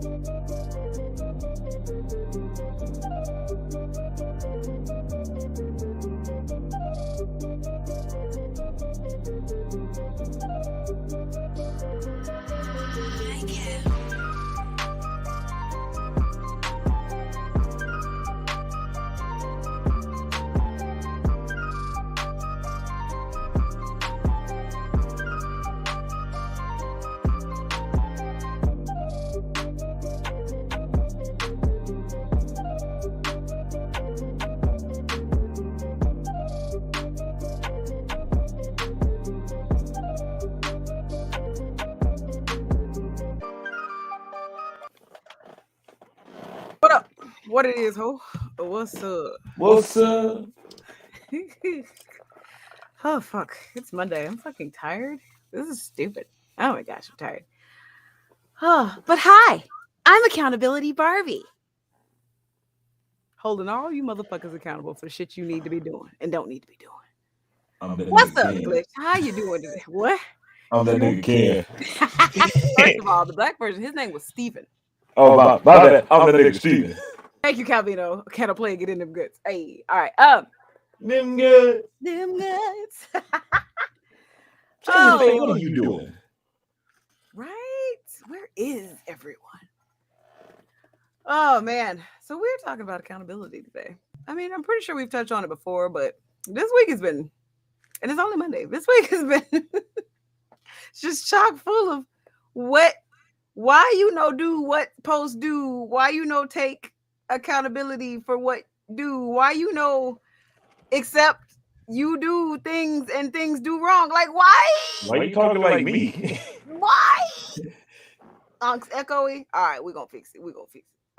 What up? What it is, ho? What's up? What's up? Oh fuck! It's Monday. I'm fucking tired. This is stupid. Oh my gosh, I'm tired. Oh, but hi, I'm Accountability Barbie, holding all you motherfuckers accountable for the shit you need to be doing and don't need to be doing. I'm that What's nigga up, Ken. Glitch? How you doing today? What? I'm that nigga Ken. First of all, the black version, his name was Steven. Oh, my bad. I'm that nigga Steven. Thank you, Calvino. Can I play? Get in them goods. Hey, all right. Them good. Them goods. Oh, Oh, what are you doing? right. Where is everyone? Oh man. So we're talking about accountability today. I mean, I'm pretty sure we've touched on it before, but this week has been, and it's only Monday. This week has been just chock full of what, why do what post do, why take accountability for what do, why accept you do things and things do wrong. Like why? Why you talking like me? Why? Unc's echoey. All right, we're gonna fix it.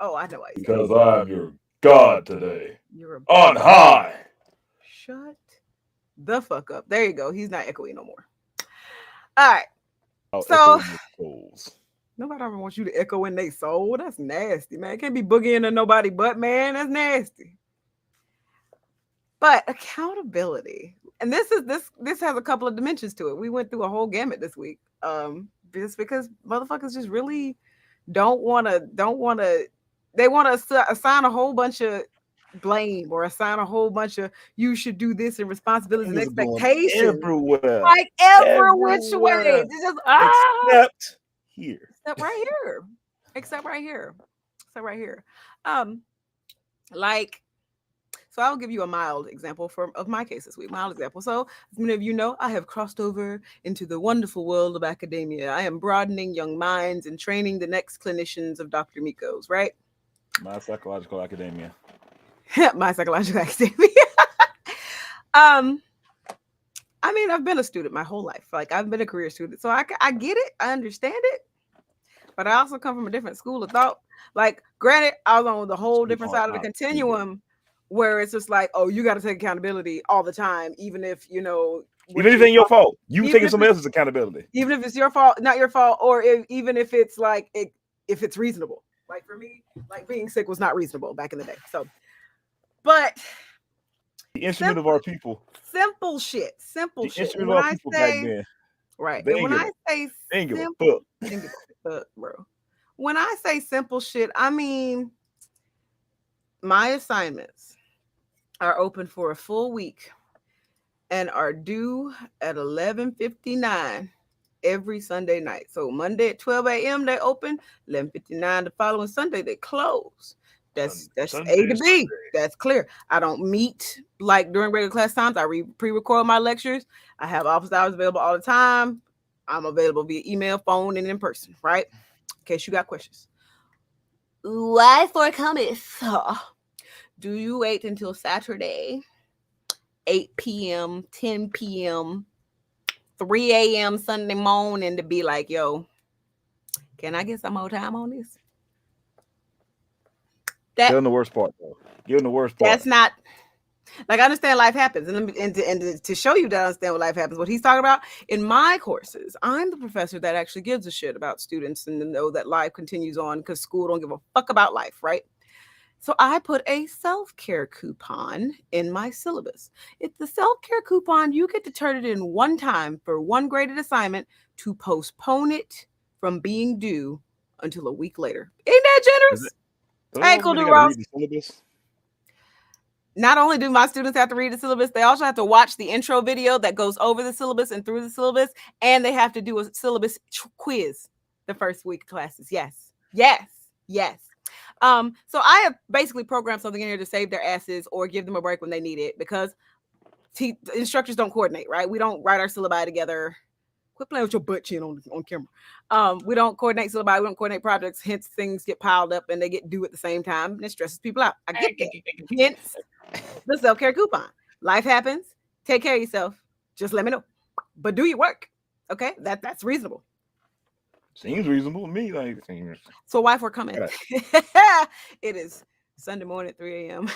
Oh, I know why. Because I'm your God today. You're On high. Shut the fuck up. There you go. He's not echoey no more. All right. So nobody ever wants you to echo in their soul. That's nasty, man. Can't be boogieing to nobody but, man. That's nasty. But accountability, and this has a couple of dimensions to it. We went through a whole gamut this week. Just because motherfuckers just really don't want to. They want to assign a whole bunch of blame or assign a whole bunch of you should do this and responsibilities and expectations everywhere. like every which way. It's just Except here. except right here. Like. So I'll give you a mild example of my case this week. Mild example. So as many of you know, I have crossed over into the wonderful world of academia. I am broadening young minds and training the next clinicians of Dr. Miko's, right? My psychological academia. My psychological academia. I mean, I've been a student my whole life. Like I've been a career student. So I get it. I understand it. But I also come from a different school of thought. Like, granted, I was on the whole different side of the continuum. Where it's just like, oh, you got to take accountability all the time, even if even if it ain't your fault, you taking somebody else's accountability, even if it's your fault, not your fault, or even if it's like if it's reasonable. Like for me, like being sick was not reasonable back in the day. So, but the instrument of our people, simple shit. Instrument of our people back then, right? And when I say simple, bro. When I say simple shit, I mean my assignments are open for a full week and are due at 11:59 every Sunday night. So Monday at 12 a.m. they open, 11:59 the following Sunday they close. That's Sunday, A to B. Sunday. That's clear. I don't meet like during regular class times. I pre-record my lectures. I have office hours available all the time. I'm available via email, phone, and in person, right? In case you got questions. Why for comments? Do you wait until Saturday, 8 p.m., 10 p.m., 3 a.m. Sunday morning to be like, yo, can I get some more time on this? Give them the worst part, though. Give them the worst part. That's not, like, I understand life happens. And to show you that I understand what life happens, what he's talking about, in my courses, I'm the professor that actually gives a shit about students and to know that life continues on because school don't give a fuck about life, right? So I put a self-care coupon in my syllabus. It's the self-care coupon. You get to turn it in one time for one graded assignment to postpone it from being due until a week later. Ain't that generous? Hey, cool dude, Ross. Not only do my students have to read the syllabus, they also have to watch the intro video that goes over the syllabus and through the syllabus, and they have to do a syllabus quiz the first week of classes. Yes. So I have basically programmed something in here to save their asses or give them a break when they need it, because the instructors don't coordinate, right? We don't write our syllabi together. Quit playing with your butt chin on camera. We don't coordinate syllabi. We don't coordinate projects. Hence, things get piled up and they get due at the same time, and it stresses people out. I get that. Hence, the self-care coupon. Life happens. Take care of yourself. Just let me know. But do your work. Okay? That's reasonable. Seems reasonable to me. So wife, we're coming. It is Sunday morning at 3 a.m.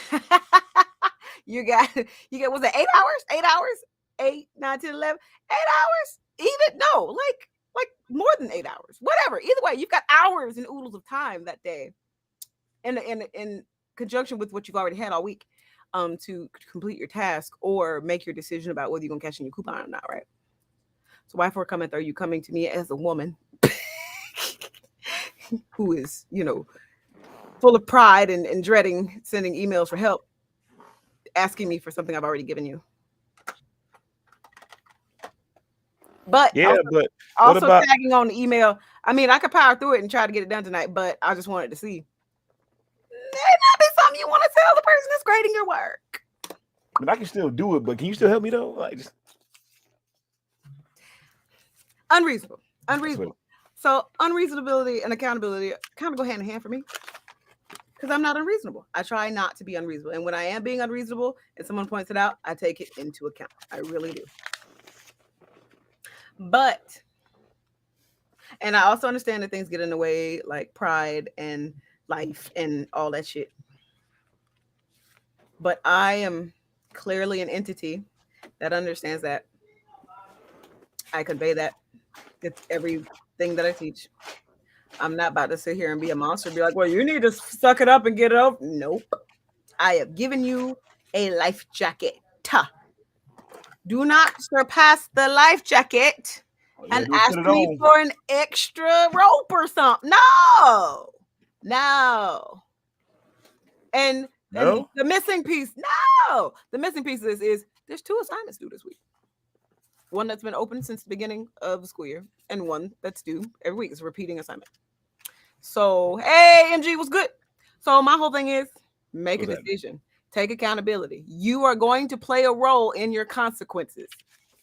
you got was it 8 hours? 8 hours? 8, 9, 10, 11. 8 hours? Even no, like more than 8 hours. Whatever. Either way, you've got hours and oodles of time that day. In conjunction with what you've already had all week, to complete your task or make your decision about whether you're gonna cash in your coupon or not, right? So wife, we're coming. Are you coming to me as a woman who is, full of pride and dreading sending emails for help, asking me for something I've already given you? But also tagging on the email. I mean, I could power through it and try to get it done tonight, but I just wanted to see. It might be something you want to tell the person that's grading your work. But I can still do it, but can you still help me though? Unreasonable. So unreasonability and accountability kind of go hand in hand for me, because I'm not unreasonable. I try not to be unreasonable. And when I am being unreasonable and someone points it out, I take it into account. I really do. And I also understand that things get in the way, like pride and life and all that shit. But I am clearly an entity that understands that. I convey that with everything that I teach. I'm not about to sit here and be a monster and be like, well, you need to suck it up and get it over. Nope. I have given you a life jacket. Do not surpass the life jacket and ask me for an extra rope or something. No. And the missing piece, the missing piece is there's 2 assignments due this week. One that's been open since the beginning of the school year, and one that's due every week. It's a repeating assignment. So, hey, MG, what's good? So my whole thing is make a decision. Take accountability. You are going to play a role in your consequences.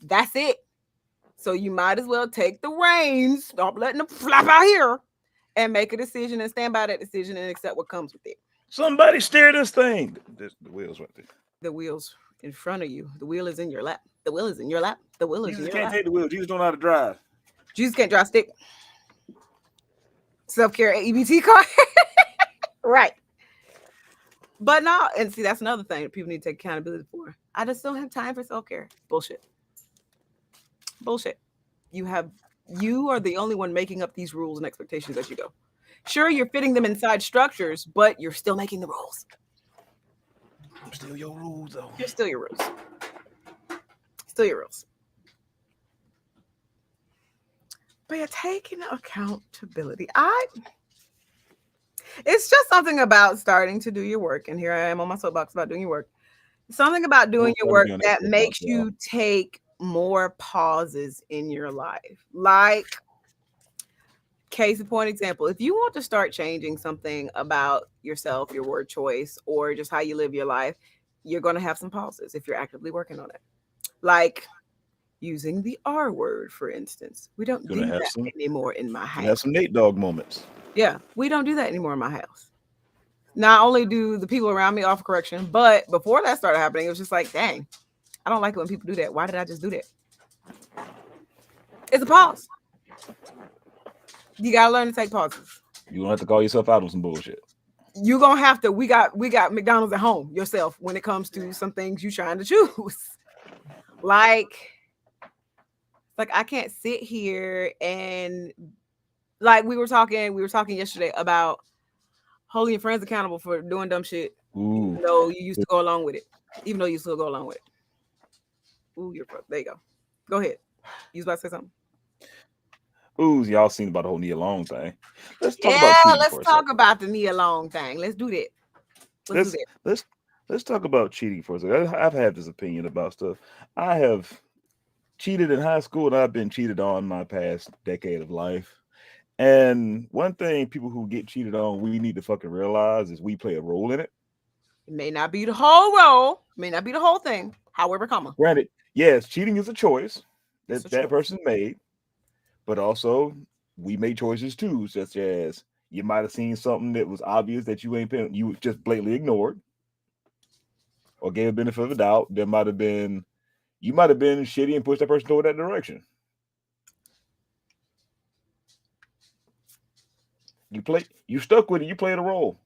That's it. So you might as well take the reins, stop letting them flap out here, and make a decision and stand by that decision and accept what comes with it. Somebody steer this thing. The wheel's right there. The wheel's in front of you. The wheel is in your lap. The wheel is in your lap. The wheel is in your lap. Jesus can't take the wheel. Jesus don't know how to drive. Jesus can't drive stick. Self-care EBT card. Right. But no, and see, that's another thing that people need to take accountability for. I just don't have time for self-care. Bullshit. You are the only one making up these rules and expectations as you go. Sure, you're fitting them inside structures, but you're still making the rules. I'm still your rules, though. You're still your rules. Still your rules. But you're taking accountability. It's just something about starting to do your work. And here I am on my soapbox about doing your work. Something about doing your work that makes you take more pauses in your life. Like, case in point example, if you want to start changing something about yourself, your word choice, or just how you live your life, you're going to have some pauses if you're actively working on it. Like using the R word, for instance. We don't do that anymore in my house. Have some Nate Dogg moments. Yeah, we don't do that anymore in my house. Not only do the people around me offer correction, but before that started happening, it was just like, dang, I don't like it when people do that. Why did I just do that? It's a pause. You gotta learn to take pauses. You don't have to call yourself out on some bullshit. You're gonna have to. We got McDonald's at home yourself when it comes to some things you're trying to choose. Like I can't sit here and like we were talking yesterday about holding your friends accountable for doing dumb shit. Ooh. Even though you used to go along with it. Even though you still go along with it. Ooh, there you go. Go ahead. You was about to say something? Ooh, y'all seen about the whole Nia Long thing. Let's talk Yeah, about cheating let's for a talk second. about the Nia Long thing. Let's do that. Let's do Let's that. let's let's talk about cheating for a second. I've had this opinion about stuff. I have cheated in high school, and I've been cheated on my past decade of life. And one thing people who get cheated on, we need to fucking realize is we play a role in it. It may not be the whole role, may not be the whole thing. However, comma, Granted, yes, cheating is a choice it's a that that choice. person made, but also we made choices too, such as you might have seen something that was obvious that you just blatantly ignored or gave a benefit of the doubt. There might have been you might have been shitty and pushed that person toward that direction. You stuck with it. You played a role.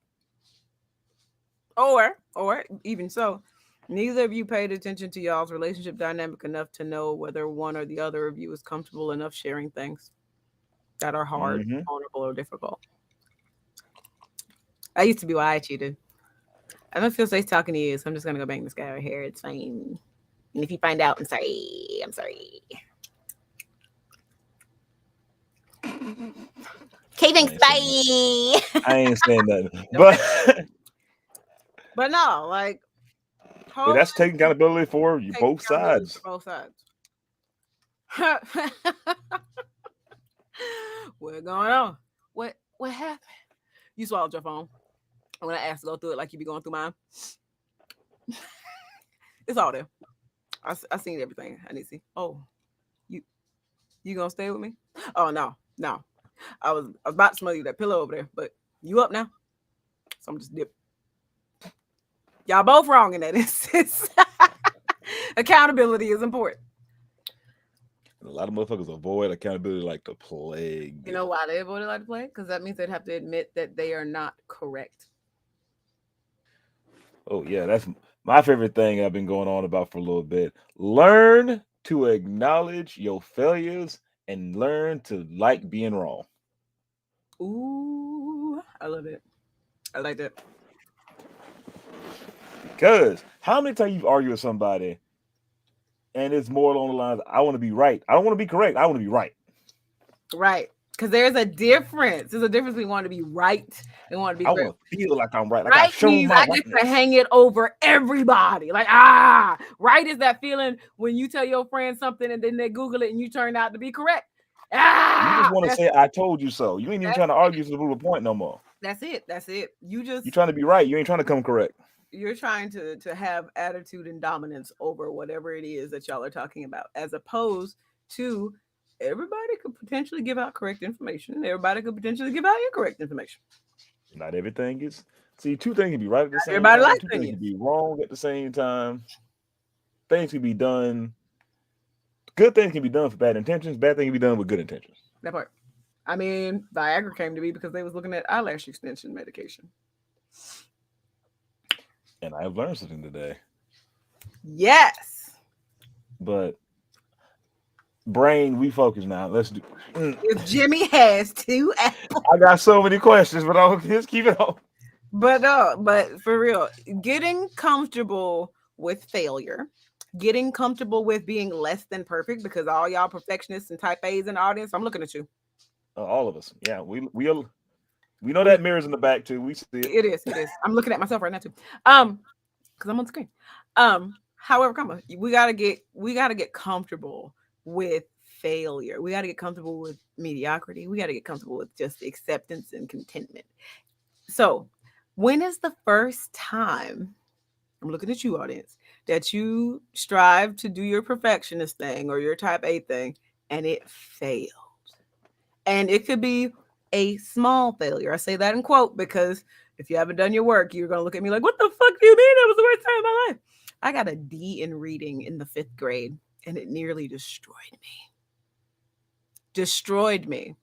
Or even so, neither of you paid attention to y'all's relationship dynamic enough to know whether one or the other of you is comfortable enough sharing things that are hard, Mm-hmm. vulnerable, or difficult. That used to be why I cheated. I don't feel safe talking to you, so I'm just gonna go bang this guy right here. It's fine. And if you find out, I'm sorry. I'm sorry. Okay, I thanks. ain't saying that. Bye. I ain't saying nothing. Don't say. But But no, like but hold that's taking accountability for you take both accountability for sides. both sides. What's going on? What happened? You swallowed your phone. When I asked to go through it like you be going through mine, it's all there. I seen everything I need to see. Oh, you you gonna stay with me? Oh no, no. I was about to smell you that pillow over there, but you up now? So I'm just dip. Y'all both wrong in that instance. Accountability is important. And a lot of motherfuckers avoid accountability like the You plague. know why they avoid it like to play? Because that means they'd have to admit that they are not correct. Oh yeah, that's my favorite thing I've been going on about for a little bit. Learn to acknowledge your failures and learn to like being wrong. Ooh, I love it. I like that. Because how many times you've argued with somebody and it's more along the lines, I want to be right. I don't want to be correct. I want to be right. Right. Because there's a difference. There's a difference between wanting to be right and want to be I correct. want to feel like I'm right. Like I've Right shown means my I get to rightness. hang it over everybody. Like, right is that feeling when you tell your friend something and then they Google it and you turn out to be correct. You just want to That's say, I told you so. You ain't even that's trying to argue to the prove a point no more. that's it. That's it. You're trying to be right. You ain't trying to come correct. You're trying to have attitude and dominance over whatever it is that y'all are talking about, as opposed to everybody could potentially give out correct information and everybody could potentially give out incorrect information. Not everything is. See, two things can be right at the same Everybody time. likes Two things can opinions. be wrong at the same time. Things can be done. Good things can be done for bad intentions. Bad things can be done with good intentions. That part. I mean, Viagra came to be because they was looking at eyelash extension medication. And I've learned something today. Yes. But brain, we focus now. Let's do. If Jimmy has two apples. I got so many questions, but I'll just keep it on. But no, but for real, getting comfortable with failure, getting comfortable with being less than perfect, because all y'all perfectionists and type A's in the audience, I'm looking at you. All of us. Yeah, we know We that mirror's in the back too. We see it. it is. I'm looking at myself right now too. Because I'm on the screen. However, come on, we gotta get comfortable with failure. We gotta get comfortable with mediocrity. We gotta get comfortable with just acceptance and contentment. So, when is the first time, I'm looking at you, audience, that you strive to do your perfectionist thing or your type A thing and it failed? And it could be a small failure. I say that in quote because if you haven't done your work, you're going to look at me like, what the fuck do you mean? That was the worst time of my life. I got a D in reading in the 5th grade and it nearly destroyed me. Destroyed me.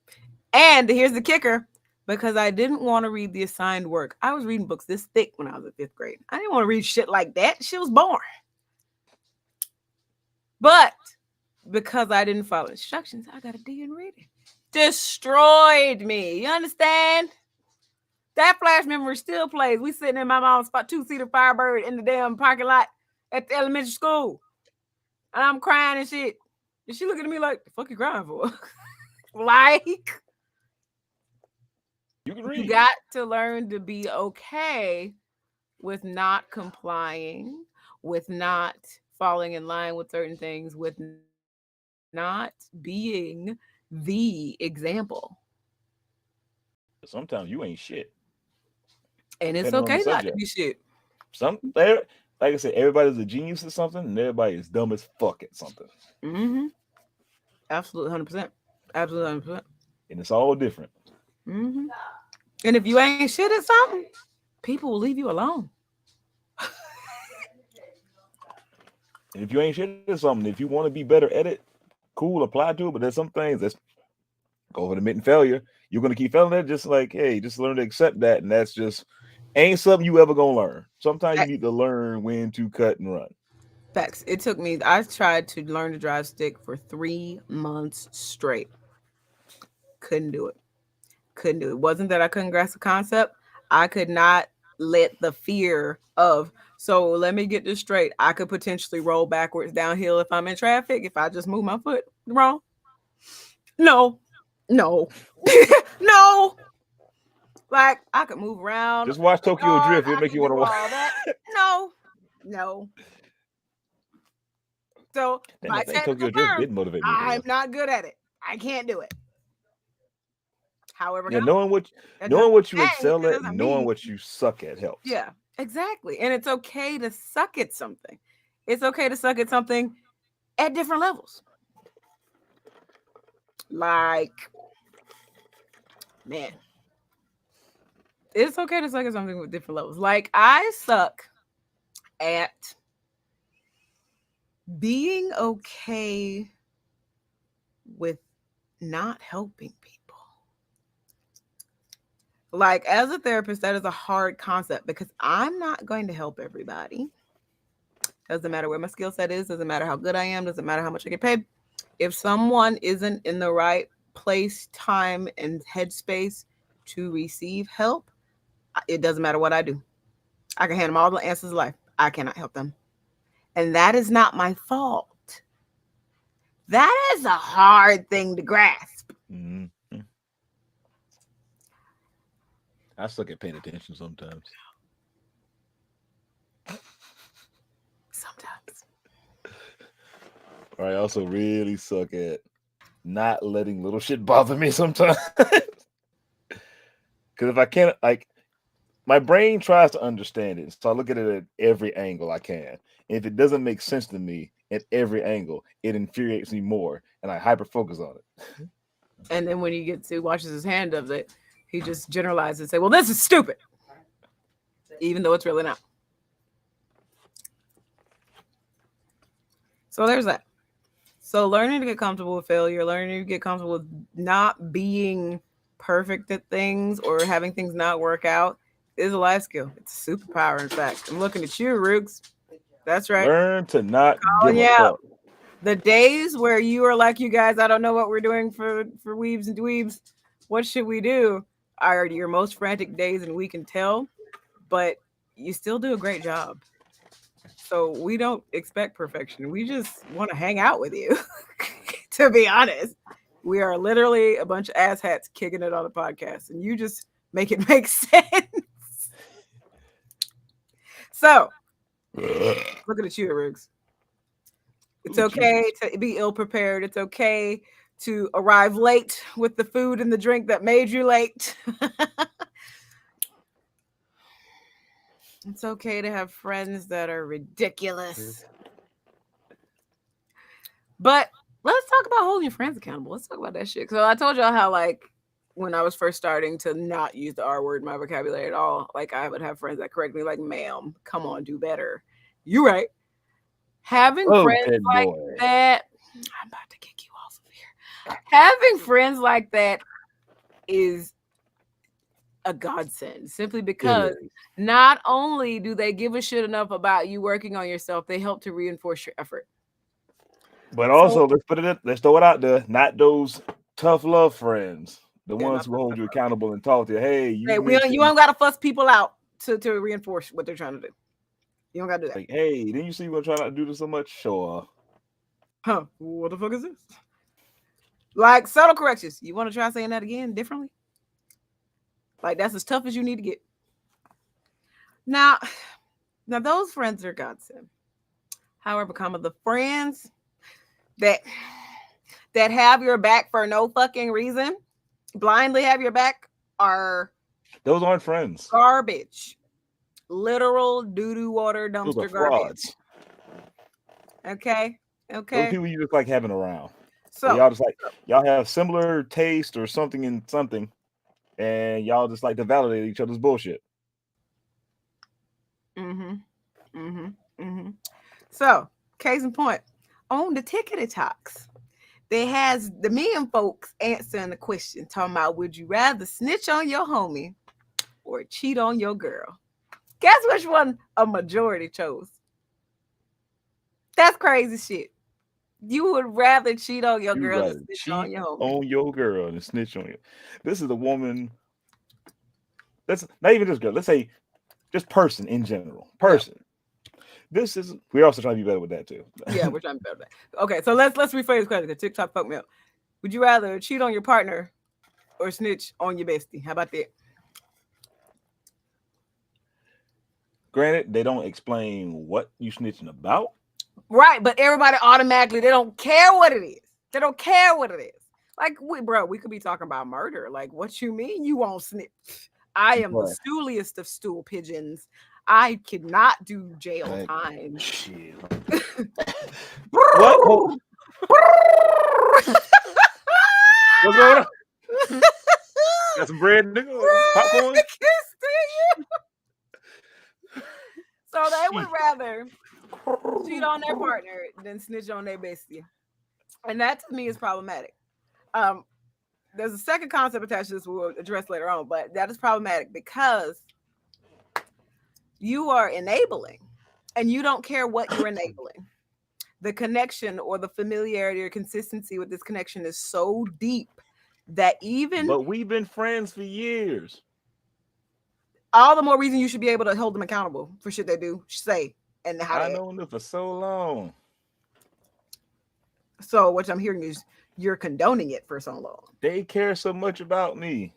And here's the kicker, because I didn't want to read the assigned work. I was reading books this thick when I was in 5th grade. I didn't want to read shit like that. Shit was boring. But because I didn't follow instructions, I got a D in reading. Destroyed me. You understand? That flash memory still plays. We sitting in my mom's 2-seater Firebird in the damn parking lot at the elementary school. And I'm crying and shit. And she looking at me like, the fuck you crying for? Like, You can you read. got to learn to be okay with not complying, with not falling in line with certain things, with not being the example. Sometimes you ain't shit, And it's depending on the okay not to subject. be shit. Like I said, everybody's a genius at something, and everybody is dumb as fuck at something, Mm-hmm. Absolutely, 100%. Absolutely, 100%. and it's all different. Mm-hmm. And if you ain't shit at something, people will leave you alone. And if you ain't shit at something, if you want to be better at it, cool, apply to it. But there's some things that's go over admitting failure. You're gonna keep failing at it, just like, hey, just learn to accept that, and that's just ain't something you ever gonna learn. Sometimes you need to learn when to cut and run. Facts. It took me, I tried to learn to drive stick for 3 months straight. Couldn't do it. Couldn't do it. It wasn't that I couldn't grasp the concept. I could not let the fear of, so let me get this straight. I could potentially roll backwards downhill if I'm in traffic, if I just move my foot wrong. No, no, no. Like, I could move around Just watch the Tokyo yard. Drift. It'll I make could you want do to watch. all that. No, no. So Damn, I by think technical Tokyo Drift terms, did motivate me I'm then. not good at it. I can't do it. However, Yeah, that knowing what you doesn't excel that at, and doesn't knowing mean, what you suck at helps. yeah, exactly. And it's okay to suck at something. It's okay to suck at something at different levels. Like, man, it's okay to suck at something with different levels. Like, I suck at being okay with not helping people. Like, as a therapist, that is a hard concept because I'm not going to help everybody. Doesn't matter where my skill set is, doesn't matter how good I am, doesn't matter how much I get paid. If someone isn't in the right place, time, and headspace to receive help, it doesn't matter what I do. I can hand them all the answers of life. I cannot help them. And that is not my fault. That is a hard thing to grasp. Mm-hmm. I suck at paying attention sometimes. Sometimes. Or I also really suck at not letting little shit bother me sometimes. Because if I can't, like, my brain tries to understand it, so I look at it at every angle I can. And if it doesn't make sense to me at every angle, it infuriates me more, and I hyper focus on it. And then when he gets to washes his hand of it, he just generalizes and say, "Well, this is stupid," even though it's really not. So there's that. So learning to get comfortable with failure, learning to get comfortable with not being perfect at things or having things not work out is a life skill. It's a superpower, in fact. I'm looking at you, Rooks. That's right. Learn to not give Calling a you out. fuck. The days where you are like, you guys, I don't know what we're doing for weebs and dweebs. What should we do? Are your most frantic days, and we can tell, but you still do a great job. So we don't expect perfection. We just want to hang out with you. To be honest, we are literally a bunch of asshats kicking it on a podcast, and you just make it make sense. So, looking at you, Riggs. It's Ooh, okay Jesus. to be ill prepared. It's okay to arrive late with the food and the drink that made you late. It's okay to have friends that are ridiculous. But let's talk about holding your friends accountable. Let's talk about that shit. So I told y'all how, like, when I was first starting to not use the R word in my vocabulary at all, like, I would have friends that correct me, like, "Ma'am, come on, do better." You right. Having Oh, friends Ted like boy. that, I'm about to kick you off of here. Having friends like that is a godsend, simply because not only do they give a shit enough about you working on yourself, they help to reinforce your effort. But So, also, let's throw it out there. Not those tough love friends, the they're ones not who hold you accountable and talk to you. Hey, you Hey, you mentioned don't gotta fuss people out to reinforce what they're trying to do. You don't gotta do that. like, hey, didn't you see you were trying not to do this so much? Sure. Huh? What the fuck is this? Like subtle corrections. You want to try saying that again differently? Like that's as tough as you need to get. Now those friends are godsend. However, the friends that have your back for no fucking reason, blindly have your back, are those aren't friends. Garbage. Literal doo-doo water dumpster those are garbage. Frauds. Okay. Those people you just like having around. So y'all just like y'all have similar taste or something in something, and y'all just like to validate each other's bullshit. So, case in point, on the Tickety Talks, there has the men folks answering the question, talking about would you rather snitch on your homie or cheat on your girl? Guess which one a majority chose? That's crazy shit. You would rather cheat on your girl than snitch on your homie. On your girl and snitch on you. This is a woman. That's not even just girl. Let's say just person in general. Person. Yeah. This is. We're also trying to be better with that too. Yeah, we're trying to be better with that. Okay, so let's rephrase the question. Because TikTok fucked me up. Would you rather cheat on your partner or snitch on your bestie? How about that? Granted, they don't explain what you snitching about. Right, but everybody automatically, they don't care what it is. They don't care what it is. Like, we could be talking about murder. Like, what you mean you won't snitch? I am the stooliest of stool pigeons. I cannot do jail time. Shit. What? What's going on? Got some bread, nigga? Popcorn? So they would rather cheat on their partner than snitch on their bestie. And that to me is problematic. There's a second concept attached to this we'll address later on, but that is problematic because you are enabling and you don't care what you're enabling. The connection or the familiarity or consistency with this connection is so deep that But we've been friends for years. All the more reason you should be able to hold them accountable for shit they do, say, and how I know them for so long. So what I'm hearing is you're condoning it for so long. They care so much about me.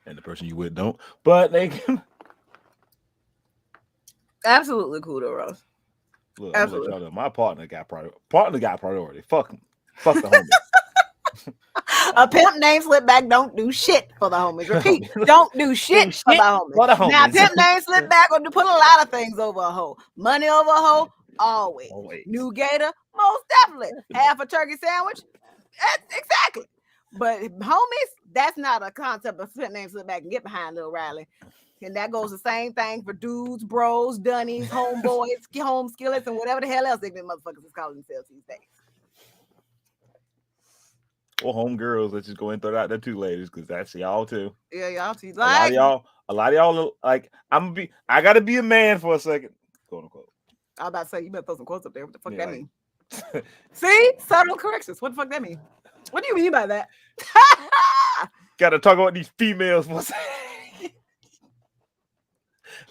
And the person you with don't. But they can. Absolutely cool though, Rose. Look, absolutely. Y'all know, my partner got priority. Fuck him. Fuck the homies. A pimp name slip back don't do shit for the homies. Repeat, don't do shit for the homies. Now, pimp name slip back will put a lot of things over a hoe. Money over a hoe, always. New gator, most definitely. Half a turkey sandwich, exactly. But homies, that's not a concept of pimp name slip back and get behind little Riley. And that goes the same thing for dudes, bros, dunnies, homeboys, home skillets, and whatever the hell else they been motherfuckers is calling themselves these days. Or homegirls, let's just go and throw it out there too, ladies, because that's y'all too. Yeah, y'all too. Like, a lot of y'all like, I gotta be a man for a second, quote unquote. I was about to say, you better throw some quotes up there. What the fuck that mean? See? Subtle corrections. What the fuck that mean? What do you mean by that? Gotta talk about these females for a second.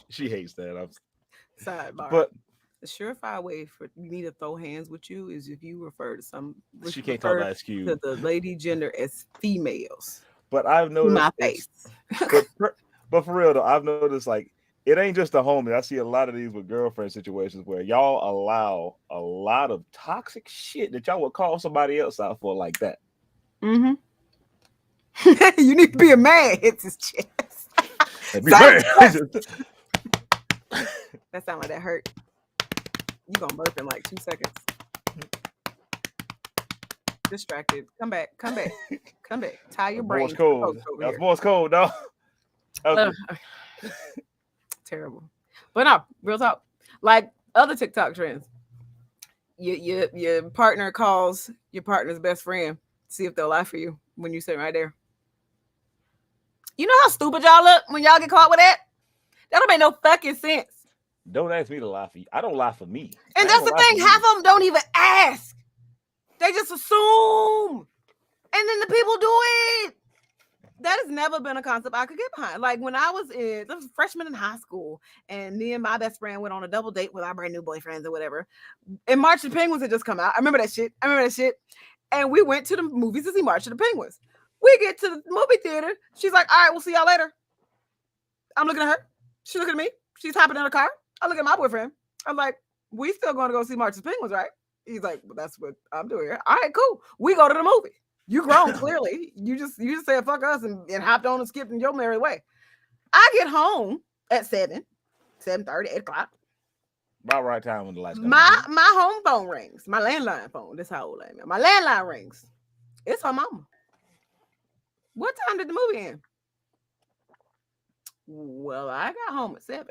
She hates that. Sidebar. But the surefire way for me to throw hands with you is if you refer to she can't talk about SQ to the lady gender as females. But I've noticed my face. but for real though, I've noticed like it ain't just a homie. I see a lot of these with girlfriend situations where y'all allow a lot of toxic shit that y'all would call somebody else out for like that. Mm-hmm. You need to be a man. Hits his chest. That sound like that hurt. You gonna burp in like 2 seconds. Distracted. Come back. Tie your brain. Morse code. That's Morse code, dog. Terrible. But no, real talk. Like other TikTok trends. Your partner calls your partner's best friend to see if they'll lie for you when you sit right there. You know how stupid y'all look when y'all get caught with that? That don't make no fucking sense. Don't ask me to lie for you. I don't lie for me. And that's the thing. Half of them don't even ask. They just assume. And then the people do it. That has never been a concept I could get behind. Like when I was a freshman in high school and me and my best friend went on a double date with our brand new boyfriends or whatever. And March the Penguins had just come out. I remember that shit. And we went to the movies to see March of the Penguins. We get to the movie theater. She's like, all right, we'll see y'all later. I'm looking at her. She's looking at me. She's hopping in her car. I look at my boyfriend. I'm like, we still going to go see March of the Penguins, right? He's like, well, that's what I'm doing here. All right, cool. We go to the movie. You grown, clearly. You just said fuck us and hopped on and skipped in your merry way. I get home at 7:30, 8 o'clock. About right time when the lights come My home phone rings. My landline phone. That's how old I am. My landline rings. It's her mama. What time did the movie end? Well, I got home at 7.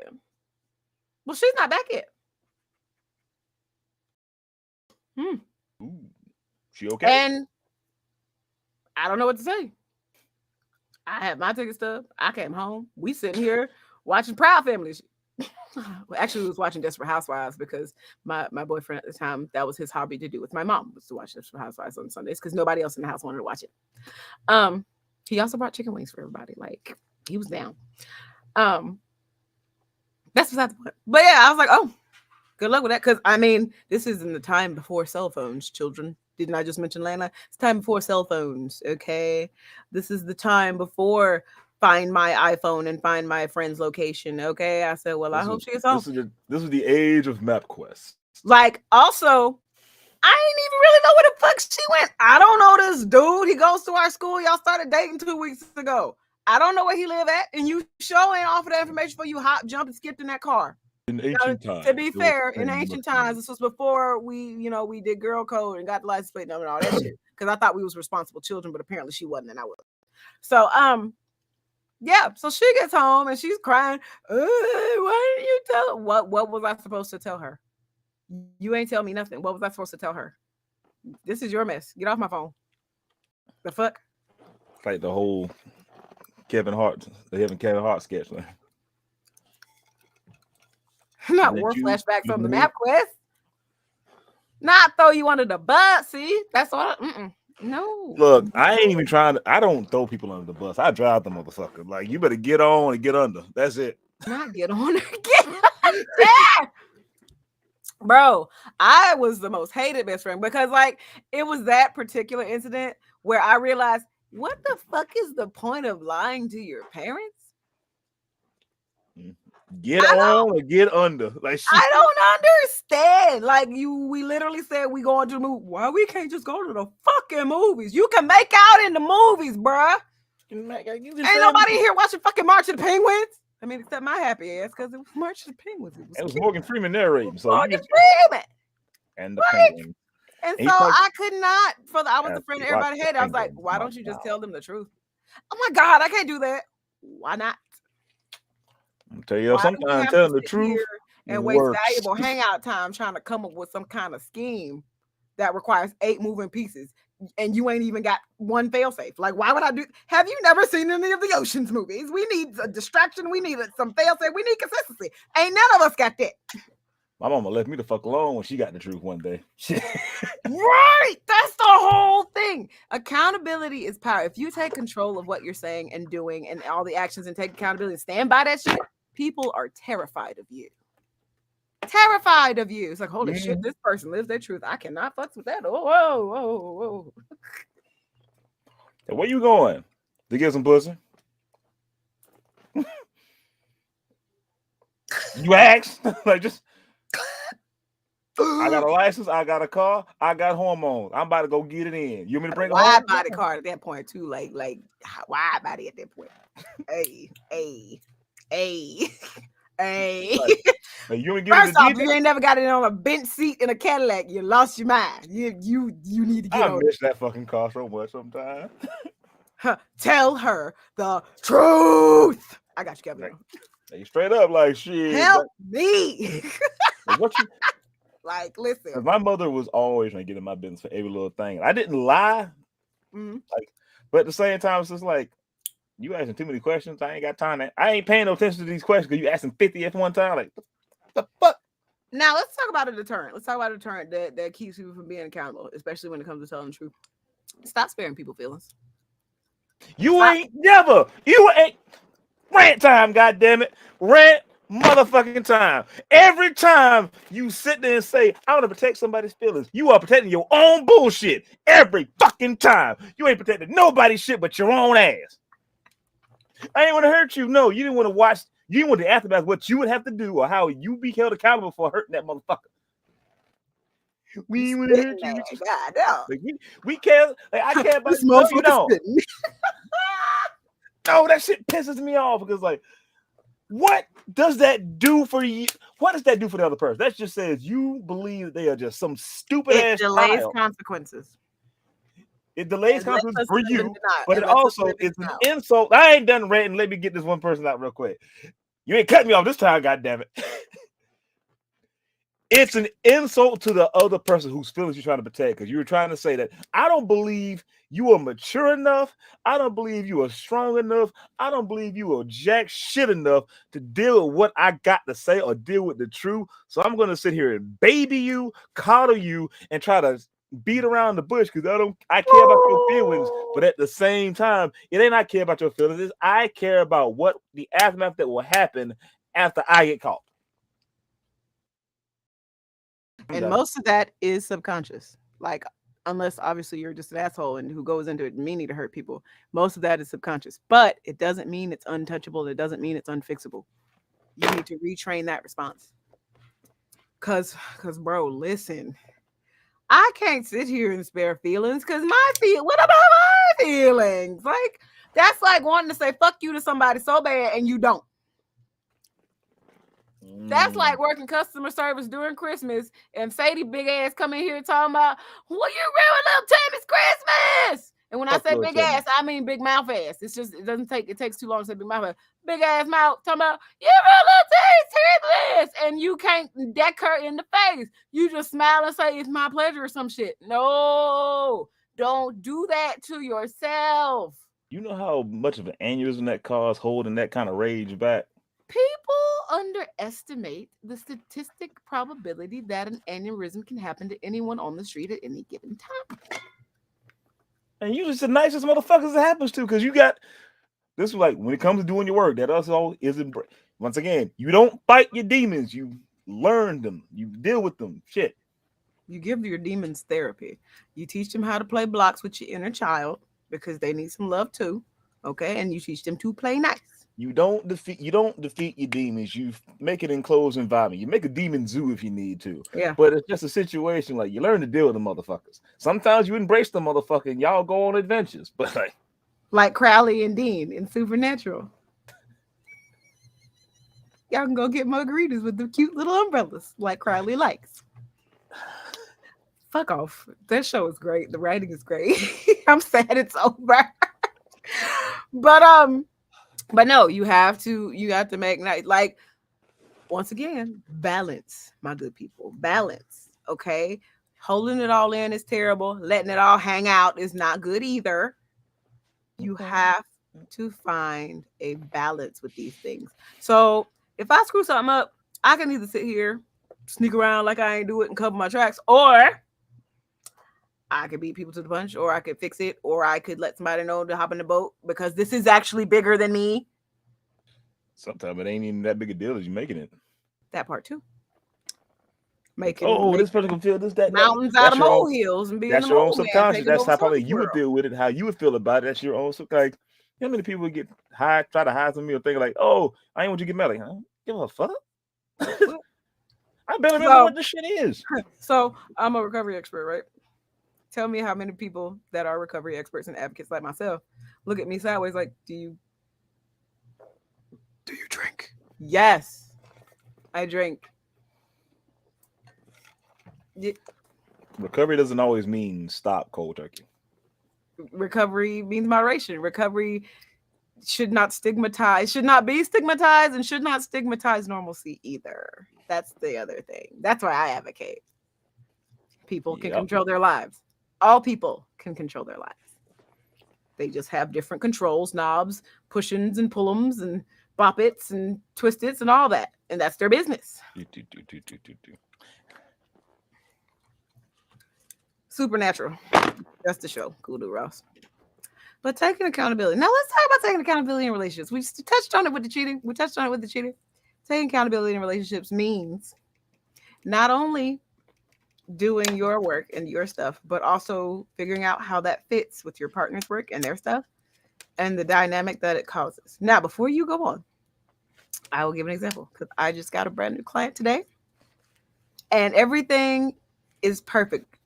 Well, she's not back yet. Ooh, she okay? And I don't know what to say. I had my ticket stub. I came home. We sitting here watching Proud Family. Well, actually, we was watching Desperate Housewives because my boyfriend at the time, that was his hobby to do with my mom, was to watch Desperate Housewives on Sundays because nobody else in the house wanted to watch it. He also brought chicken wings for everybody. Like, he was down. That's besides the point. But yeah, I was like, oh, good luck with that. Because, I mean, this is in the time before cell phones, children. Didn't I just mention landline? It's time before cell phones, okay? This is the time before find my iPhone and find my friend's location, okay? I said, well, I hope she gets home. This is the age of MapQuest. Like, also, I didn't even really know where the fuck she went. I don't know this dude. He goes to our school. Y'all started dating 2 weeks ago. I don't know where he live at, and you sure ain't offer that information for you hop, jumped, and skipped in that car. In ancient times. To be fair, in ancient times, this was before we did girl code and got the license plate number and all that shit. Because I thought we was responsible children, but apparently she wasn't, and I was. So, yeah. So she gets home and she's crying. Why didn't you tell her? What was I supposed to tell her? You ain't tell me nothing. What was I supposed to tell her? This is your mess. Get off my phone. The fuck? It's like the whole Kevin Hart sketch. Not war flashback from the MapQuest. Not throw you under the bus. See, that's all. No. Look, I ain't even trying to. I don't throw people under the bus. I drive the motherfucker. Like, you better get on and get under. That's it. Not get on and get under. Bro, I was the most hated best friend because, like, it was that particular incident where I realized, what the fuck is the point of lying to your parents? Get on or get under. Like, I don't understand. Like, we literally said we going to the movie. Why we can't just go to the fucking movies? You can make out in the movies, bruh. Ain't nobody here watching fucking March of the Penguins. I mean, except my happy ass, because it was March of the Penguins. It was Morgan Freeman narrating. So Morgan Freeman. And the Penguins. And so I could not, I was the friend everybody hated. I was like, why don't you just tell them the truth? Oh my God, I can't do that. Why not? I'll tell you, sometimes telling the truth and waste valuable hangout time trying to come up with some kind of scheme that requires 8 moving pieces, and you ain't even got one failsafe. Like, why would I do? Have you never seen any of the Ocean's movies? We need a distraction. We need some failsafe. We need consistency. Ain't none of us got that. My mama left me the fuck alone when she got the truth one day. Right. That's the whole thing. Accountability is power. If you take control of what you're saying and doing and all the actions and take accountability and stand by that shit, people are terrified of you. Terrified of you. It's like, holy shit, this person lives their truth. I cannot fuck with that. Whoa. Hey, where you going? To get some pussy? You asked? Like, just... I got a license, I got a car, I got hormones. I'm about to go get it in. You want me to bring a wide body card at that point too? Like wide body at that point. Hey. You First off, you ain't never got it on a bench seat in a Cadillac. You lost your mind. You need to get on. I miss that fucking car so much sometimes. Tell her the truth. I got you, Kevin. Like, straight up, like, shit. Help me. What you... Like, listen. My mother was always trying to get in my business for every little thing. I didn't lie. Like, but at the same time, it's just like, you asking too many questions. I ain't got time. I ain't paying no attention to these questions because you asking 50 at one time. Like, what the fuck? Now, let's talk about a deterrent. Let's talk about a deterrent that keeps people from being accountable, especially when it comes to telling the truth. Stop sparing people feelings. You ain't rant time, goddammit. Rant motherfucking time. Every time you sit there and say, I want to protect somebody's feelings, you are protecting your own bullshit. Every fucking time. You ain't protecting nobody's shit but your own ass. I ain't want to hurt you. No, you didn't want to watch. You didn't want the aftermath, what you would have to do or how you be held accountable for hurting that motherfucker. We want to hurt you. God, no. Like, we care. Like, I care about this no, you don't. spitting. No, that shit pisses me off because, like, what does that do for you? What does that do for the other person? That just says you believe they are just some stupid ass delays child. Consequences. It delays consequences for you, but it also is an insult. I ain't done ranting. Let me get this one person out real quick. You ain't cutting me off this time, goddammit. It's an insult to the other person whose feelings you're trying to protect, because you're trying to say that I don't believe you are mature enough. I don't believe you are strong enough. I don't believe you are jack shit enough to deal with what I got to say or deal with the truth. So I'm going to sit here and baby you, coddle you, and try to beat around the bush because I care about your feelings. But at the same time, it ain't I care about your feelings. It's I care about what the aftermath that will happen after I get caught. And most of that is subconscious. Like, unless obviously you're just an asshole and who goes into it meaning to hurt people. Most of that is subconscious. But it doesn't mean it's untouchable. It doesn't mean it's unfixable. You need to retrain that response. Cause bro, listen. I can't sit here and spare feelings because what about my feelings? Like, that's like wanting to say fuck you to somebody so bad and you don't. That's like working customer service during Christmas and Sadie big ass come in here talking about, well, you ruined little Tammy's Christmas. And when I say big ass, I mean big mouth ass. It takes too long to say big mouth ass. Big ass mouth talking about, you ruined little Tammy's Christmas. And you can't deck her in the face. You just smile and say, it's my pleasure or some shit. No, don't do that to yourself. You know how much of an aneurysm that caused holding that kind of rage back? People underestimate the statistic probability that an aneurysm can happen to anyone on the street at any given time. And you just the nicest motherfuckers it happens to, because you got this is like when it comes to doing your work, that also isn't. Once again, you don't fight your demons, you learn them, you deal with them. Shit. You give your demons therapy. You teach them how to play blocks with your inner child because they need some love too. Okay, and you teach them to play nice. You don't defeat your demons. You make an enclosed environment. You make a demon zoo if you need to. Yeah. But it's just a situation like you learn to deal with the motherfuckers. Sometimes you embrace the motherfucker and y'all go on adventures. But like Crowley and Dean in Supernatural. Y'all can go get margaritas with the cute little umbrellas like Crowley likes. Fuck off. That show is great. The writing is great. I'm sad it's over. But no, you have to make like once again, balance, my good people. Balance. Okay. Holding it all in is terrible. Letting it all hang out is not good either. You have to find a balance with these things. So if I screw something up, I can either sit here, sneak around like I ain't do it and cover my tracks, or I could beat people to the punch, or I could fix it, or I could let somebody know to hop in the boat because this is actually bigger than me. Sometimes it ain't even that big a deal as you making it. That part too. This person can feel this, that mountains out of molehills and being that's your own subconscious. That's how probably you would deal with it, how you would feel about it. That's your own. So like, how many people get high, try to hide from me or think like, oh, I ain't want you to get mad. Like, huh? Give a fuck. I barely remember what this shit is. So I'm a recovery expert, right? Tell me how many people that are recovery experts and advocates like myself look at me sideways like, do you drink? Yes, I drink. Yeah. Recovery doesn't always mean stop cold turkey. Recovery means moderation. Recovery should not be stigmatized, and should not stigmatize normalcy either. That's the other thing. That's why I advocate. People can control their lives. All people can control their lives. They just have different controls, knobs, push-ins and pull-ems and bop-its and twist-its and all that. And that's their business. Supernatural. That's the show. Kudu Ross. But taking accountability. Now let's talk about taking accountability in relationships. We just touched on it with the cheating. Taking accountability in relationships means not only doing your work and your stuff, but also figuring out how that fits with your partner's work and their stuff and the dynamic that it causes. Now, before you go on, I will give an example because I just got a brand new client today and everything is perfect.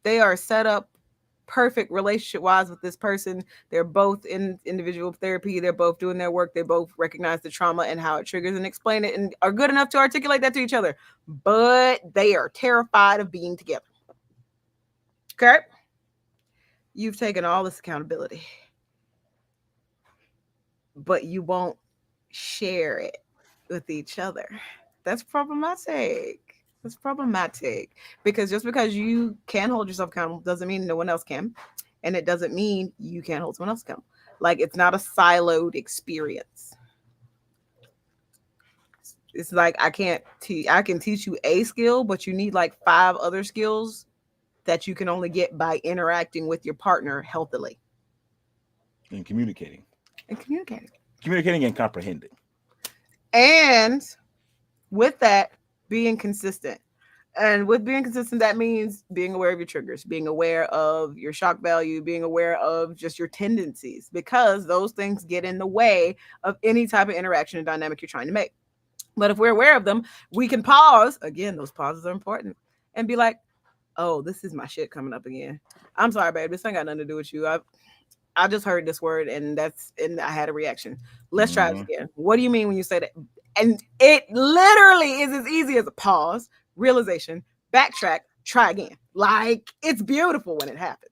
They are set up perfect relationship wise with this person. They're both in individual therapy. They're both doing their work. They both recognize the trauma and how it triggers and explain it and are good enough to articulate that to each other. But they are terrified of being together. Okay? You've taken all this accountability, but you won't share it with each other. That's problematic. That's problematic because just because you can hold yourself accountable doesn't mean no one else can. And it doesn't mean you can't hold someone else accountable. Like it's not a siloed experience. It's like I can teach you a skill, but you need like 5 other skills that you can only get by interacting with your partner healthily. And communicating. Communicating and comprehending. And with that, being consistent. And with being consistent, that means being aware of your triggers, being aware of your shock value, being aware of just your tendencies, because those things get in the way of any type of interaction and dynamic you're trying to make. But if we're aware of them, we can pause. Again, those pauses are important. And be like, oh, this is my shit coming up again. I'm sorry, babe. This ain't got nothing to do with you. I just heard this word and I had a reaction. Let's try it again. What do you mean when you say that? And it literally is as easy as a pause, realization, backtrack, try again. Like it's beautiful when it happens.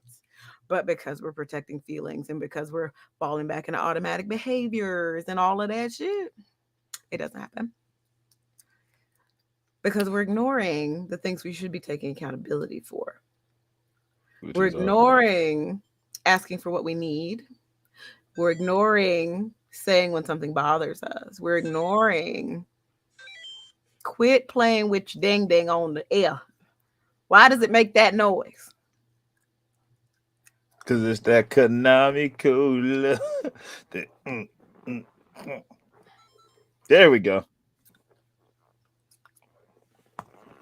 But because we're protecting feelings and because we're falling back into automatic behaviors and all of that shit, it doesn't happen. Because we're ignoring the things we should be taking accountability for. We're ignoring asking for what we need. We're ignoring saying when something bothers us. We're ignoring quit playing with your ding ding on the air. Why does it make that noise? Because it's that canonical. There we go.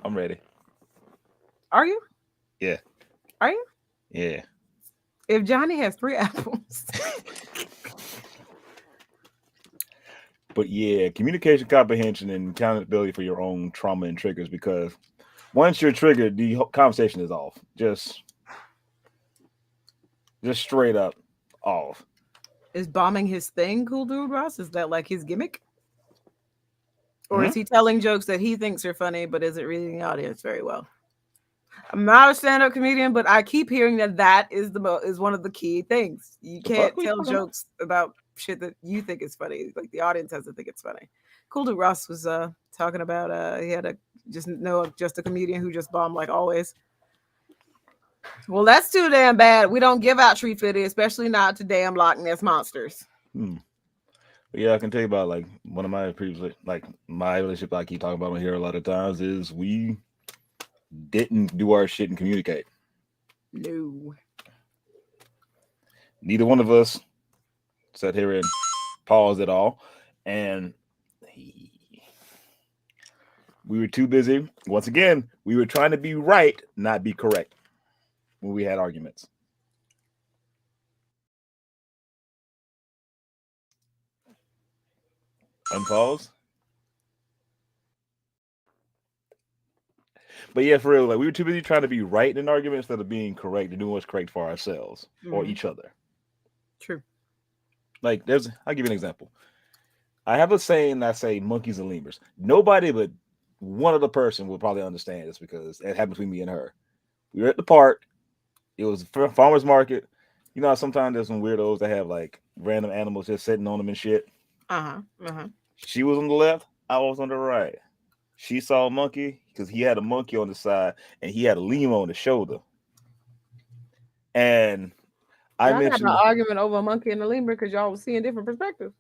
I'm ready. Are you? Yeah. Are you? Yeah. If Johnny has 3 apples. But yeah, communication, comprehension, and accountability for your own trauma and triggers. Because once you're triggered, the conversation is off. Just straight up off. Is bombing his thing, Cool Dude Ross? Is that like his gimmick? Or is he telling jokes that he thinks are funny, but isn't reading the audience very well? I'm not a stand-up comedian, but I keep hearing that is one of the key things. You can't tell jokes about shit that you think is funny. Like the audience has to think it's funny. Cool Dude Ross was talking about he had just a comedian who just bombed like always. Well, that's too damn bad. We don't give out treat fitty, especially not to damn Loch Ness monsters. Yeah, I can tell you about like one of my previous, like my relationship I keep talking about on here a lot of times is we didn't do our shit and communicate. No. Neither one of us sat here and paused at all. And we were too busy. Once again, we were trying to be right, not be correct when we had arguments. Unpause. But yeah, for real, like we were too busy trying to be right in an argument instead of being correct and doing what's correct for ourselves or each other. True. Like I'll give you an example. I have a saying that I say monkeys and lemurs. Nobody but one other person will probably understand this because it happened between me and her. We were at the park. It was a farmer's market. You know, sometimes there's some weirdos that have like random animals just sitting on them and shit. She was on the left. I was on the right. She saw a monkey because he had a monkey on the side and he had a lemur on the shoulder. And I mentioned an argument over a monkey and a lemur because y'all was seeing different perspectives.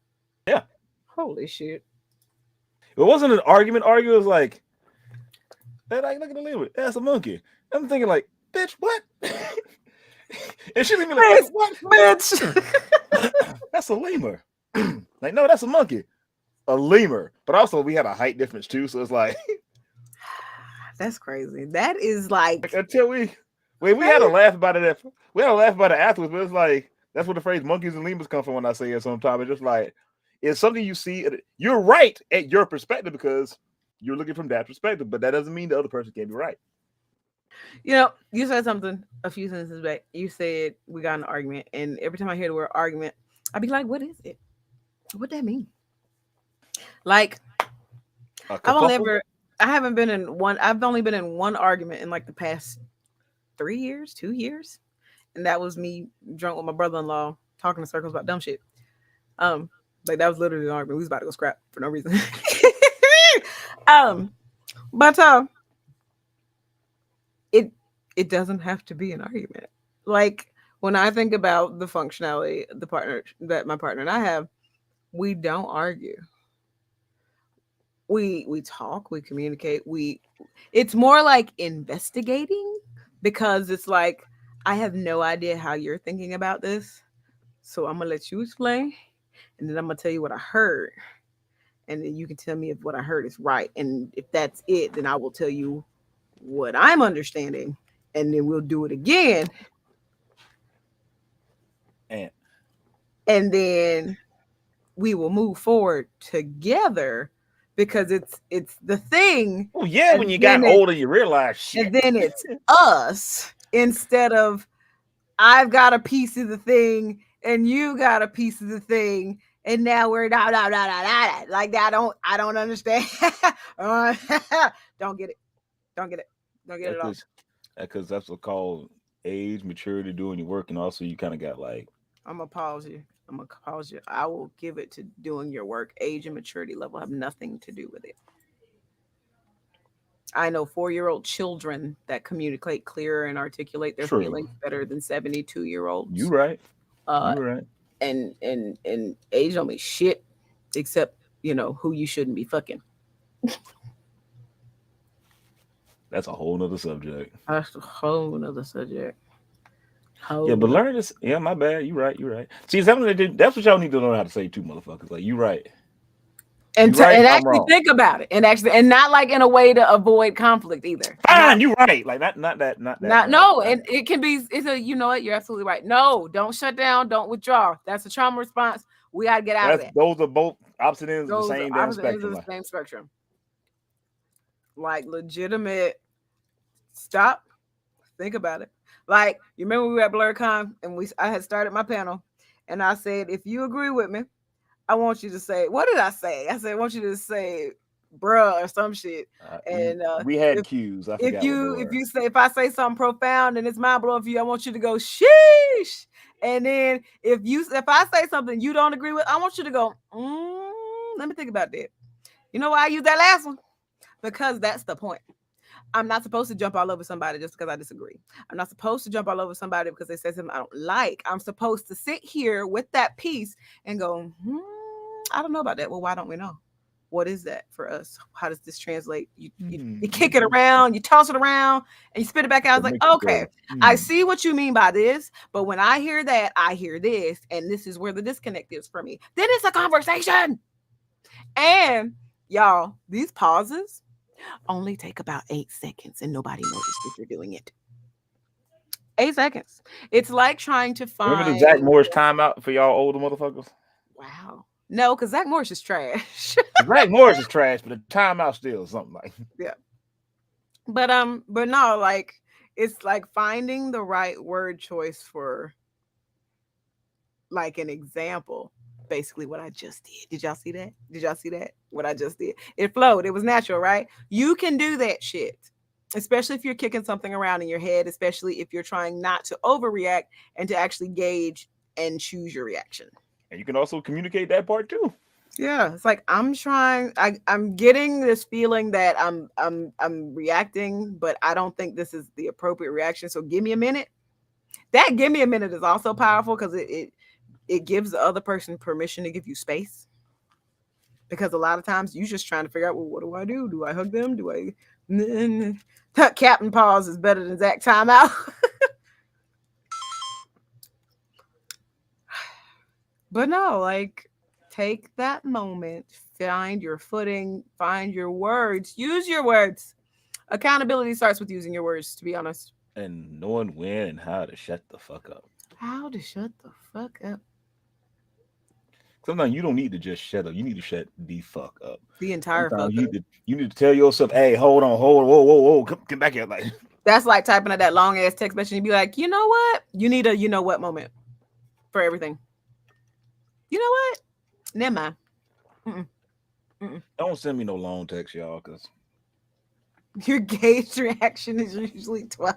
Yeah. Holy shit. It wasn't an argument. It was like, look at the lemur. That's a monkey. I'm thinking like, bitch, what? And she leave me like, what? Bitch. That's a lemur. Like, no, that's a monkey. a lemur, but also we had a height difference too, so it's like that's crazy. That is like until we had to laugh about it. We had to laugh about it afterwards, but it's like that's where the phrase monkeys and lemurs come from when I say it sometimes. It's just like it's something you see. You're right at your perspective because you're looking from that perspective, but that doesn't mean the other person can't be right. You know, you said something a few sentences back. You said we got in an argument, and every time I hear the word argument, I'd be like, "What is it? What that mean?" Like, I've only ever, I haven't been in one. I've only been in one argument in like the past 3 years, 2 years, and that was me drunk with my brother-in-law talking in circles about dumb shit. Um, like that was literally an argument. We was about to go scrap for no reason. um, but it it doesn't have to be an argument. Like when I think about the functionality, the partner that my partner and I have, we don't argue. We talk, we communicate, we it's more like investigating because it's like I have no idea how you're thinking about this. So I'm gonna let you explain and then I'm gonna tell you what I heard. And then you can tell me if what I heard is right. And if that's it, then I will tell you what I'm understanding. And then we'll do it again. And then we will move forward together because it's the thing. Oh yeah, when you got older, you realize shit. And then it's us instead of I've got a piece of the thing and you got a piece of the thing, and now we're like that. I don't understand. Don't get it. Don't get it. Don't get it all. Because that's what called age, maturity, doing your work, and also you kind of got like. I'm gonna pause you. I will give it to doing your work. Age and maturity level have nothing to do with it. I know 4-year-old children that communicate clearer and articulate their feelings better than 72-year-olds. You right. You right. And age don't mean shit except who you shouldn't be fucking. That's a whole nother subject. That's a whole nother subject. Yeah, but learn this. Yeah, my bad. You right. You right. See, that's what y'all need to learn how to say too, motherfuckers. Like you right. And actually think about it, and not like in a way to avoid conflict either. Fine, you right. Like not that. No, and it can be. It's a. You know what? You're absolutely right. No, don't shut down. Don't withdraw. That's a trauma response. We gotta get out of that. Those are both opposite ends of the same damn spectrum. The same spectrum. Like legitimate. Stop. Think about it. Like, you remember we were at BlurCon and I had started my panel and I said, if you agree with me, I want you to say, what did I say? I said, I want you to say, bruh, or some shit. And we had cues. I forgot if I say something profound and it's mind blowing for you, I want you to go, sheesh. And then if I say something you don't agree with, I want you to go, let me think about that. You know why I use that last one? Because that's the point. I'm not supposed to jump all over somebody just because I disagree. I'm not supposed to jump all over somebody because they say something I don't like. I'm supposed to sit here with that piece and go, I don't know about that. Well, why don't we know? What is that for us? How does this translate? You kick it around, you toss it around, and you spit it back out. I was like, okay, I see what you mean by this, but when I hear that, I hear this, and this is where the disconnect is for me. Then it's a conversation. And y'all, these pauses only take about 8 seconds and nobody notices if you're doing it. 8 seconds. It's like trying to find. Remember the Zach Morris timeout for y'all older motherfuckers? Wow. No, because Zach Morris is trash. Zach Morris is trash, but the timeout still is something like. Yeah. But no, like it's like finding the right word choice for like an example. Basically what I just did. Did y'all see that? What I just did. It flowed. It was natural, right? You can do that shit. Especially if you're kicking something around in your head, especially if you're trying not to overreact and to actually gauge and choose your reaction. And you can also communicate that part too. Yeah, it's like I'm getting this feeling that I'm reacting, but I don't think this is the appropriate reaction. So give me a minute. That give me a minute is also powerful because it gives the other person permission to give you space. Because a lot of times you're just trying to figure out, well, what do I do? Do I hug them? Do I Captain Pause is better than Zach timeout. But no, like take that moment, Find your footing, find your words, use your words. Accountability starts with using your words, to be honest. And knowing when and how to shut the fuck up. How to shut the fuck up. Sometimes you don't need to just shut up. You need to shut the fuck up. The entire Sometimes fuck up. You need to tell yourself, "Hey, hold on, whoa, come back here!" Like that's like typing at that long ass text message and be like, you know what? You need a you know what moment for everything. You know what? Never mind. Don't send me no long text, y'all, because your gauge reaction is usually 12.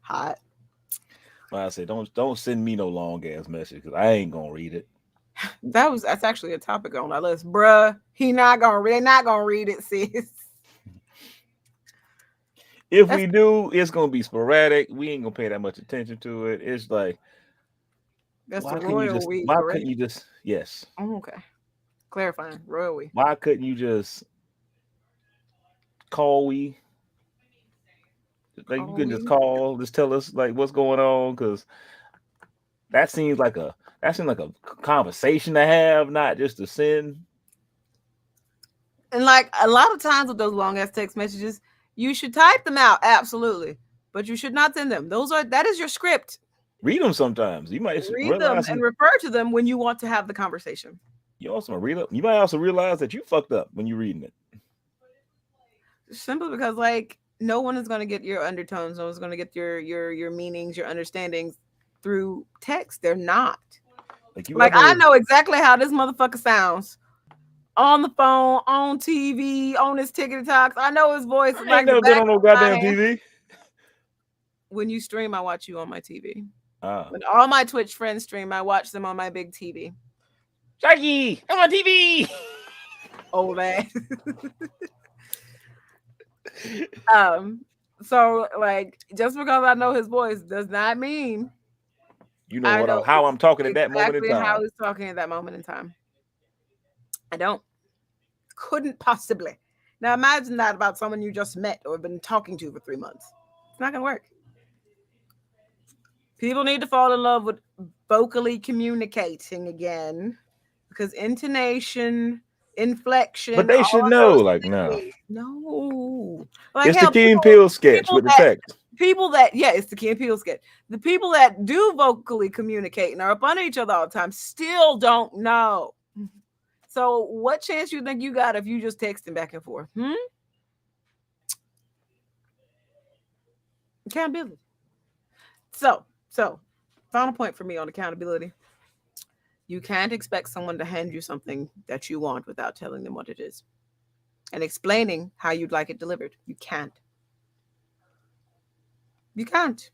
Hot. like I said, don't send me no long ass message because I ain't gonna read it. That's actually a topic on our list, bruh. They're not gonna read it, sis. If we do, it's gonna be sporadic. We ain't gonna pay that much attention to it. It's like that's the royal we. Why couldn't you just yes? Oh, okay. Clarifying royal we. Why couldn't you just call we? Like you can just call, just tell us like what's going on, because that seems like a conversation to have, not just to send. And like a lot of times with those long ass text messages, you should type them out, absolutely, but you should not send them. That is your script. Read them sometimes. You might read them and refer to them when you want to have the conversation. You might also realize that you fucked up when you're reading it. Simply because like no one is going to get your undertones. No one's going to get your meanings, your understandings through text. They're not. Like I know exactly how this motherfucker sounds on the phone, on TV, on his ticket talks. I know his voice. I ain't never been on no goddamn TV. When you stream, I watch you on my TV. When all my Twitch friends stream, I watch them on my big TV. Sharky, I'm on TV. Old ass. So like just because I know his voice does not mean you know how I'm talking at that moment in time. How he's talking at that moment in time. I couldn't possibly. Now imagine that about someone you just met or been talking to for 3 months. It's not gonna work. People need to fall in love with vocally communicating again, because intonation, inflection. But they should know, like, no. Like, it's the Key and Peele sketch with the text. It's the Key and Peele sketch. The people that do vocally communicate and are up under each other all the time still don't know. So what chance you think you got if you just texting back and forth? Accountability. So, final point for me on accountability. You can't expect someone to hand you something that you want without telling them what it is and explaining how you'd like it delivered. You can't. You can't.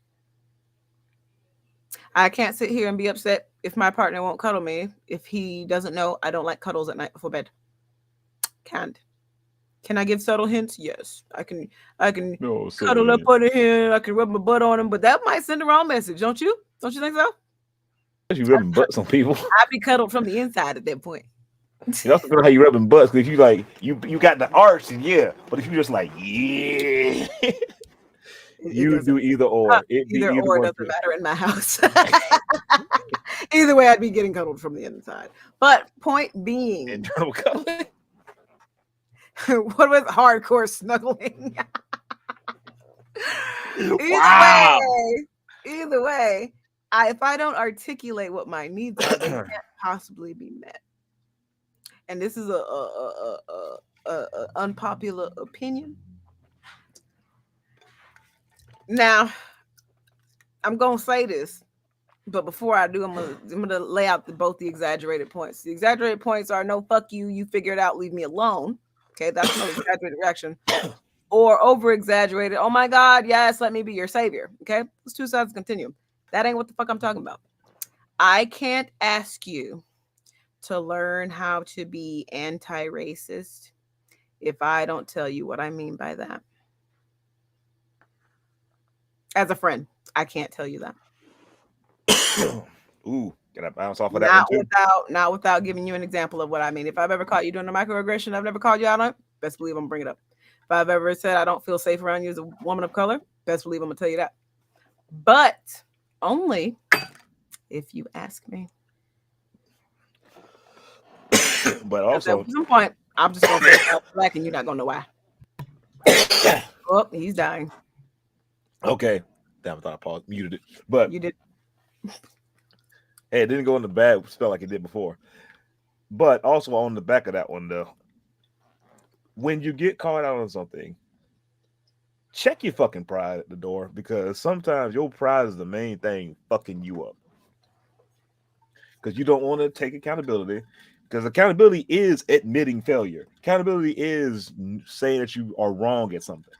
I can't sit here and be upset if my partner won't cuddle me if he doesn't know I don't like cuddles at night before bed. Can't. Can I give subtle hints? Yes. I can cuddle up under him. I can rub my butt on him, but that might send the wrong message, don't you? Don't you think so? You rubbing butts on people. I'd be cuddled from the inside at that point. You also know how you rubbing butts, because if you like you got the arch, and yeah, but if you just like you do either or. Either or doesn't matter in my house. Either way, I'd be getting cuddled from the inside. But point being, internal cuddling. What was hardcore snuggling? Either way, if I don't articulate what my needs are, they can't possibly be met. And this is a unpopular opinion. Now, I'm gonna say this, but before I do, I'm gonna lay out both the exaggerated points. The exaggerated points are no, fuck you, you figure it out, leave me alone. Okay, that's no exaggerated reaction. Or over exaggerated, oh my God, yes, let me be your savior. Okay, those two sides continue. That ain't what the fuck I'm talking about. I can't ask you to learn how to be anti-racist if I don't tell you what I mean by that. As a friend, I can't tell you that. Ooh, can I bounce off of that one too? Not without giving you an example of what I mean. If I've ever caught you doing a microaggression, I've never called you out on it, best believe I'm bringing it up. If I've ever said I don't feel safe around you as a woman of color, best believe I'm gonna tell you that. But only if you ask me. But also, at some point, I'm just gonna say black, and you're not gonna know why. Oh, he's dying. okay. Damn, I thought I paused, muted it. But You did. hey, it didn't go in the bad spell like it did before. But also on the back of that one, though, when you get caught out on something, check your fucking pride at the door, because sometimes your pride is the main thing fucking you up. Because you don't want to take accountability. Because accountability is admitting failure. Accountability is saying that you are wrong at something.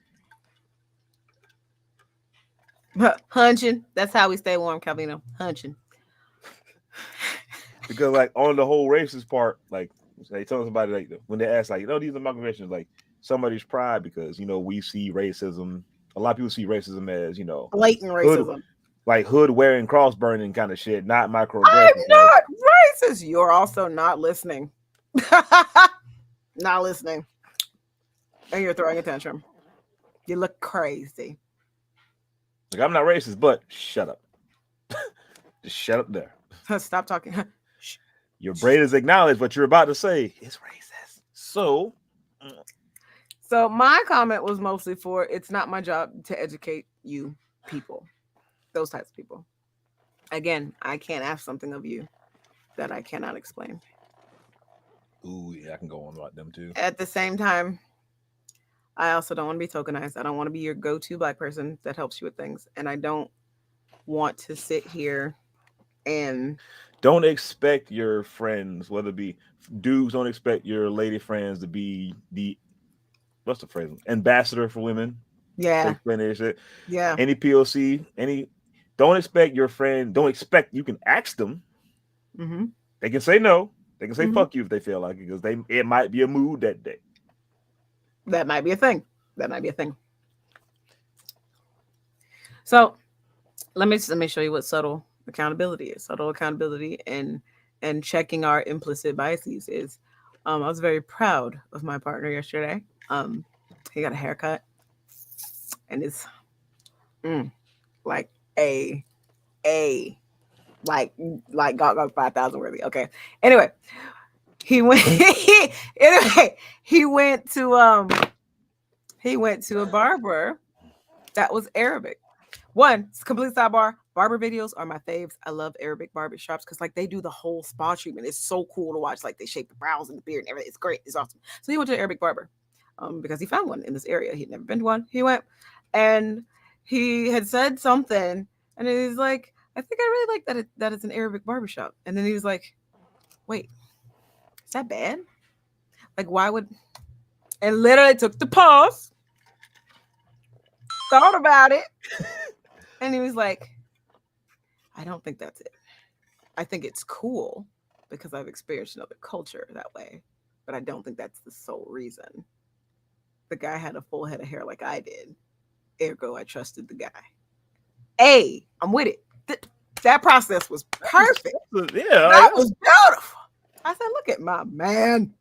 Hunching. That's how we stay warm, Calvino. Hunching. Because like on the whole racist part, like they tell somebody like when they ask like, these are my convictions, like somebody's pride, because we see racism. A lot of people see racism as blatant hood, racism, like hood wearing, cross burning kind of shit, not microaggressions. I'm not racist. You're also not listening. Not listening, and you're throwing a tantrum. You look crazy. Like, I'm not racist, but shut up. Just shut up there. Stop talking. Your brain is acknowledged what you're about to say is racist. So my comment was mostly for it's not my job to educate you people, those types of people. Again, I can't ask something of you that I cannot explain. Ooh, yeah, I can go on about them too. At the same time, I also don't want to be tokenized. I don't want to be your go-to black person that helps you with things. And I don't want to sit here and don't expect your friends, whether it be dudes, don't expect your lady friends to be the what's the phrase? Ambassador for women. Yeah. Explain that shit. Yeah. Any POC, don't expect your friend, don't expect you can ask them. Mm-hmm. They can say no. They can say fuck you if they feel like it, because it might be a mood that day. That might be a thing. So let me show you what subtle accountability is. Subtle accountability and checking our implicit biases is. I was very proud of my partner yesterday. He got a haircut, and it's like like got 5,000 worthy. Okay. Anyway, he went. He went to a barber that was Arabic. One, it's complete sidebar. Barber videos are my faves. I love Arabic barber shops because like they do the whole spa treatment. It's so cool to watch. Like they shape the brows and the beard and everything. It's great. It's awesome. So he went to an Arabic barber because he found one in this area. He'd never been to one. He went and he had said something, and he's like, I think I really like that it's an Arabic barbershop. And then he was like, wait, is that bad? Like, why would... And literally took the pause, thought about it, and he was like, I don't think that's it. I think it's cool because I've experienced another culture that way, but I don't think that's the sole reason. The guy had a full head of hair like I did. Ergo, I trusted the guy. Hey, I'm with it. That process was perfect. Yeah, that was beautiful. I said, look at my man.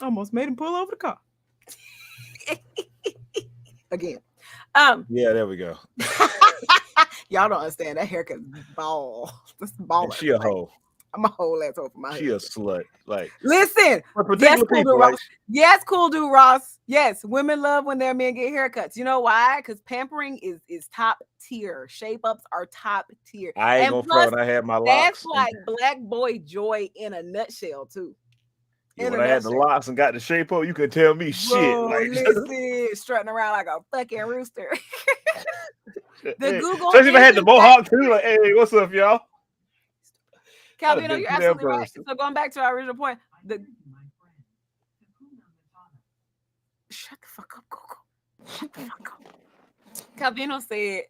Almost made him pull over the car. Again. Yeah, there we go. Y'all don't understand. That haircut ball. This ball. She a hoe. I'm a whole ass hoe for my She a slut. Like, listen. Yes, cool dude Ross. Yes, cool dude Ross. Yes, women love when their men get haircuts. You know why? Because pampering is top tier. Shape ups are top tier. I ain't gonna front. I had my locks. That's like black boy joy in a nutshell too. Yeah, when I had the locks and got the shape up, you could tell me shit. Like, listen, strutting around like a fucking rooster. Google. Especially if I had the mohawk too. Like, hey, what's up, y'all? Calvin, you're absolutely right. So going back to our original point, shut the fuck up, Google. Shut the fuck up. Calvino said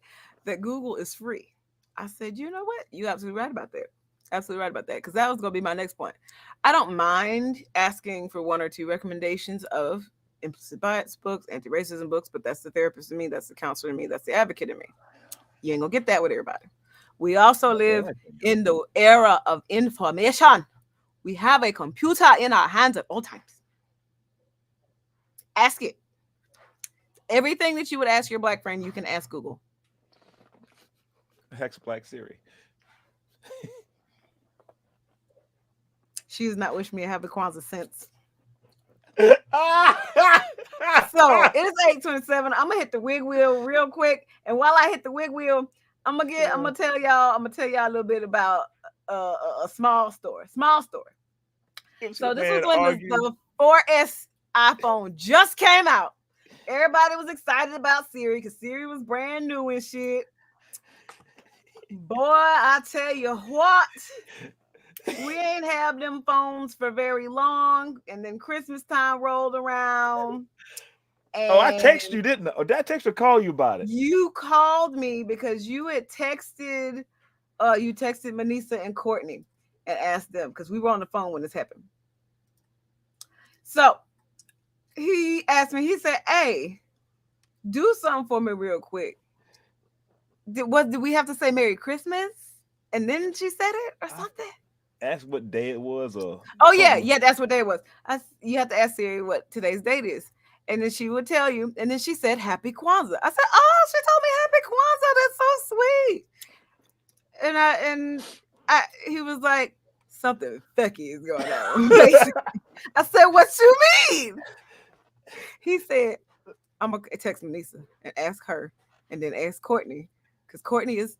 that Google is free. I said, you know what? You're absolutely right about that. Absolutely right about that. Because that was going to be my next point. I don't mind asking for one or two recommendations of implicit bias books, anti-racism books, but that's the therapist in me, that's the counselor in me, that's the advocate in me. You ain't going to get that with everybody. We also live in the era of information. We have a computer in our hands at all times. Ask it. Everything that you would ask your black friend, you can ask Google. Hex Black Siri. She has not wished me a happy Kwanzaa since. So it is 8:27. I'm gonna hit the wig wheel real quick, and while I hit the wig wheel, I'm gonna tell y'all a little bit about a small story. So this was when the 4S iPhone just came out. Everybody was excited about Siri because Siri was brand new and shit. Boy, I tell you what, we ain't have them phones for very long, and then Christmas time rolled around. I texted you, didn't I? Or did I text or call you about it? You called me because you had texted Manisa and Courtney and asked them because we were on the phone when this happened. So he asked me, he said, "Hey, do something for me real quick." Did we have to say Merry Christmas? And then she said it or something? Ask what day it was or yeah, that's what day it was. You have to ask Siri what today's date is. And then she would tell you. And then she said, Happy Kwanzaa. I said, oh, she told me Happy Kwanzaa. That's so sweet. He was like, something fecky is going on. I said, what you mean? He said, I'm going to text Manisa and ask her and then ask Courtney. Because Courtney is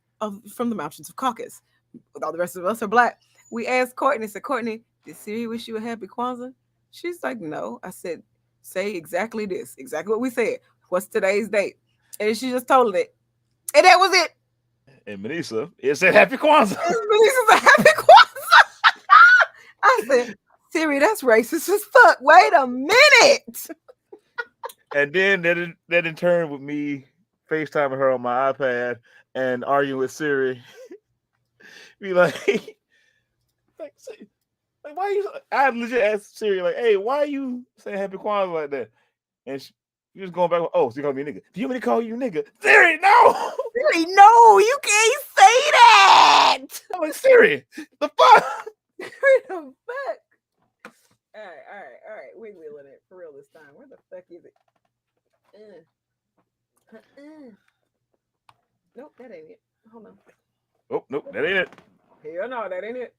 from the mountains of Caucasus. All the rest of us are Black. We asked Courtney, said, Courtney, did Siri wish you a happy Kwanzaa? She's like, no. I said, say exactly this, exactly what we said. What's today's date? And she just told it. And that was it. And Manisa, it said Happy Kwanzaa. Manisa said Happy Kwanzaa. I said, Siri, that's racist as fuck. Wait a minute. And then that in turn with me FaceTiming her on my iPad and arguing with Siri. Be like why you? I legit asked Siri like, "Hey, why are you saying Happy Kwanzaa like that?" And she was going back. Oh, so you call me a nigga? Do you want me to call you nigga? Siri, no. Siri, no, you can't say that. I'm like, Siri, the fuck? The fuck? All right. We're wheeling it for real this time. Where the fuck is it? Nope, that ain't it. Hold on. Oh, nope, that ain't it. Hell no, that ain't it.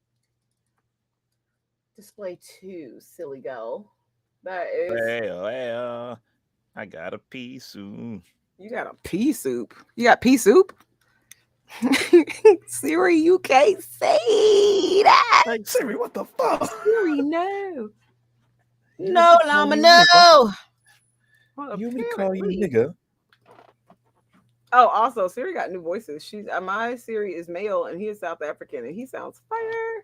Display 2, silly girl. That is. Well, I got a pea soup. You got a pea soup? You got pea soup? Siri, you can't say that. Like, Siri, what the fuck? Siri, no. No, llama, no. You me call you nigga. Oh, also, Siri got new voices. My Siri is male and he is South African and he sounds fire.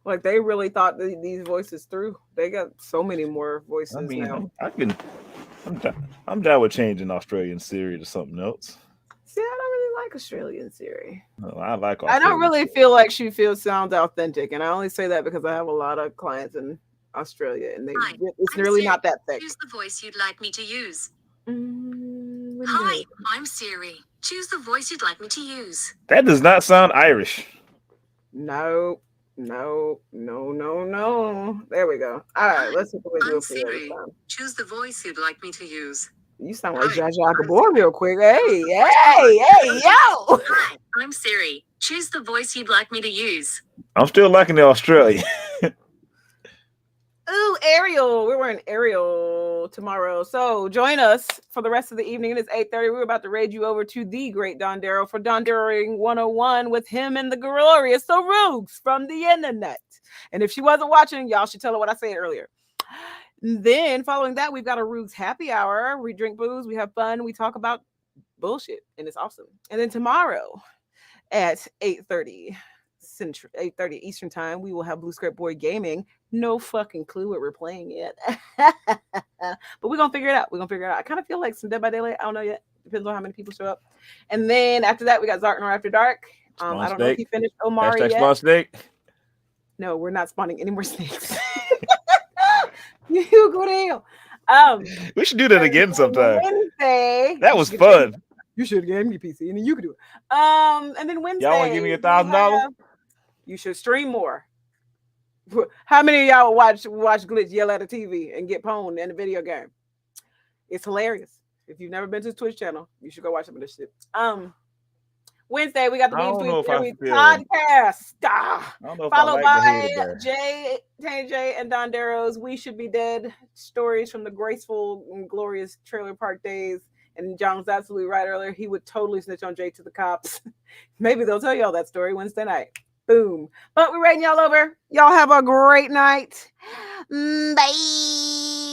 Like they really thought these voices through. They got so many more voices now. I'm down with changing Australian Siri to something else. See, I don't really like Australian Siri. No, I like Australian. I don't really feel like she sounds authentic, and I only say that because I have a lot of clients in Australia, and it's really not that thick. Choose the voice you'd like me to use. Hi, I'm Siri. Choose the voice you'd like me to use. That does not sound Irish. No. There we go. All right, let's see what we do for Siri. Choose the voice you'd like me to use. You sound like Zsa Zsa Gabor real quick. Hey, yo! Hi, I'm Siri. Choose the voice you'd like me to use. I'm still liking the Australian. Ooh, Ariel. We're wearing Ariel tomorrow. So join us for the rest of the evening. It's 8:30. We're about to raid you over to the great Don Darrow for Don Darrowing 101 with him and the glorious Sarugs from the internet. And if she wasn't watching, y'all should tell her what I said earlier. Then following that, we've got a Rugs happy hour. We drink booze, we have fun, we talk about bullshit, and it's awesome. And then tomorrow at 8:30 Eastern time, we will have Blue Script Boy Gaming. No fucking clue what we're playing yet. But we're going to figure it out. I kind of feel like some Dead by Daylight. I don't know yet. Depends on how many people show up. And then after that, we got Zartner After Dark. I don't know if he finished Omari yet. Spawn snake. No, we're not spawning any more snakes. You go down. We should do that again sometime. Wednesday. That was fun. You should give me PC and then you can do it. And then Wednesday. Y'all want to give me $1,000? You should stream more. How many of y'all watch Glitch yell at a TV and get pwned in a video game? It's hilarious. If you've never been to his Twitch channel, you should go watch some of this shit. Wednesday, we got the Weebs Tweets Every podcast. Followed by Tanya J, and Don Darrow's We Should Be Dead, stories from the graceful and glorious trailer park days. And John was absolutely right earlier. He would totally snitch on Jay to the cops. Maybe they'll tell y'all that story Wednesday night. Boom. But we're rating y'all over. Y'all have a great night. Bye.